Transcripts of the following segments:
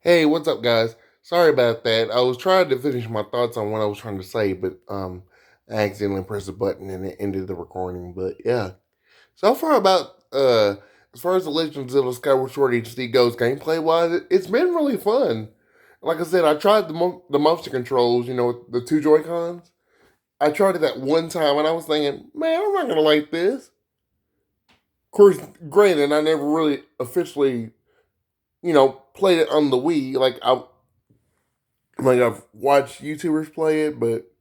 Hey, what's up, guys? Sorry about that. I was trying to finish my thoughts on what I was trying to say, but I accidentally pressed a button and it ended the recording. But yeah, so far about as far as the Legend of Zelda Skyward Sword HD goes, gameplay wise, it's been really fun. Like I said, I tried the motion controls, with the two Joy Cons. I tried it that one time, and I was thinking, man, I'm not gonna like this. Of course, granted, I never really officially, played it on the Wii. I've watched YouTubers play it, but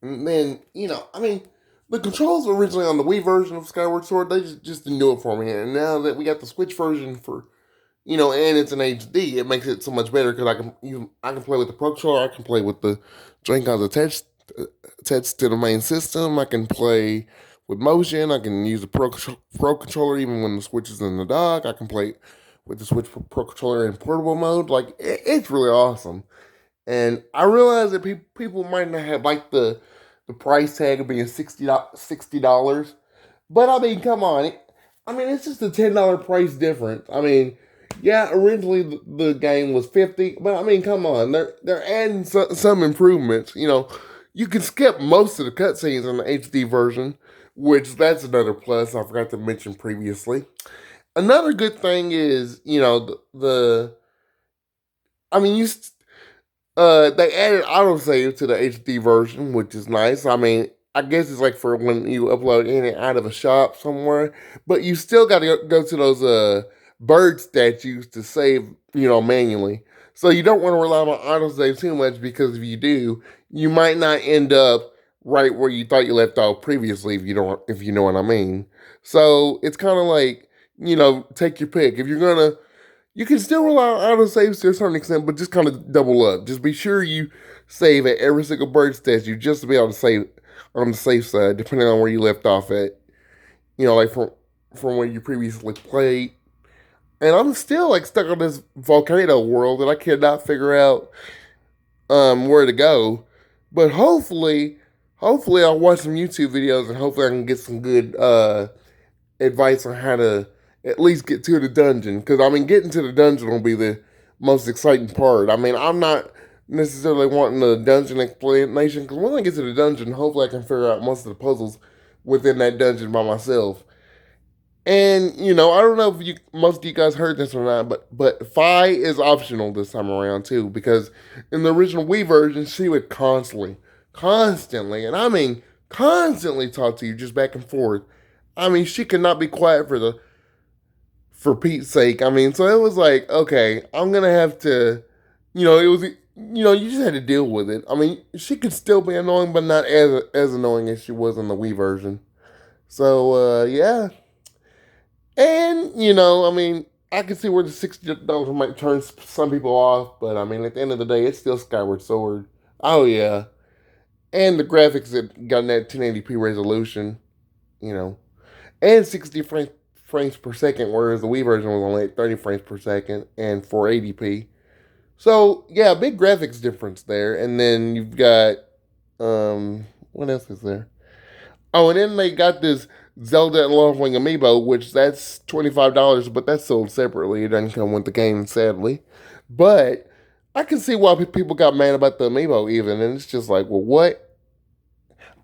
then the controls were originally on the Wii version of Skyward Sword. They just didn't do it for me, and now that we got the Switch version for and it's in HD, it makes it so much better because I can play with the Pro Controller, I can play with the Joy-Cons attached to the main system. I can play with motion. I can use the Pro Controller even when the Switch is in the dock. I can play with the Switch Pro Controller in portable mode. It's really awesome. And I realize that people might not have liked the price tag of being $60, but I mean, come on, it's just a $10 price difference. I mean, yeah, originally the game was 50, but I mean, come on, they're adding some improvements. You can skip most of the cutscenes in the HD version, which that's another plus I forgot to mention previously. Another good thing is, the I mean, they added autosave to the HD version, which is nice. I mean, I guess it's like for when you upload in and out of a shop somewhere, but you still got to go to those bird statues to save, manually. So you don't want to rely on autosave too much because if you do, you might not end up right where you thought you left off previously if you know what I mean. So it's kind of like, take your pick. If you're gonna you can still rely on autosaves to a certain extent, but just kind of double up. Just be sure you save at every single bird statue just to be able to save on the safe side, depending on where you left off at. Like from where you previously played. And I'm still like stuck on this volcano world and I cannot figure out where to go. But hopefully I'll watch some YouTube videos and hopefully I can get some good advice on how to at least get to the dungeon. Because, I mean, getting to the dungeon will be the most exciting part. I mean, I'm not necessarily wanting the dungeon explanation. Because when I get to the dungeon, hopefully I can figure out most of the puzzles within that dungeon by myself. And, I don't know if most of you guys heard this or not, but Fi is optional this time around, too. Because in the original Wii version, she would constantly, and I mean constantly talk to you just back and forth. I mean, she could not be quiet for Pete's sake. I mean, so it was like, okay, I'm gonna have to, it was, you just had to deal with it. I mean, she could still be annoying, but not as annoying as she was in the Wii version. So yeah, and I mean, I can see where the $60 might turn some people off, but I mean, at the end of the day, it's still Skyward Sword. Oh yeah, and the graphics that got that 1080p resolution, you know, and 60 frames per second, whereas the Wii version was only at 30 frames per second and 480p. So yeah, big graphics difference there. And then you've got what else is there? Oh, and then they got this Zelda and Love Wing amiibo, which that's $25, but that's sold separately. It doesn't come with the game, sadly. But I can see why people got mad about the amiibo even, and it's just like, well, what?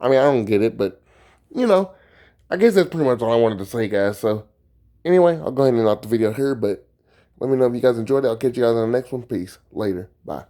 I mean, I don't get it, but you know, I guess that's pretty much all I wanted to say, guys. So anyway, I'll go ahead and end off the video here, but let me know if you guys enjoyed it. I'll catch you guys on the next one. Peace. Later. Bye.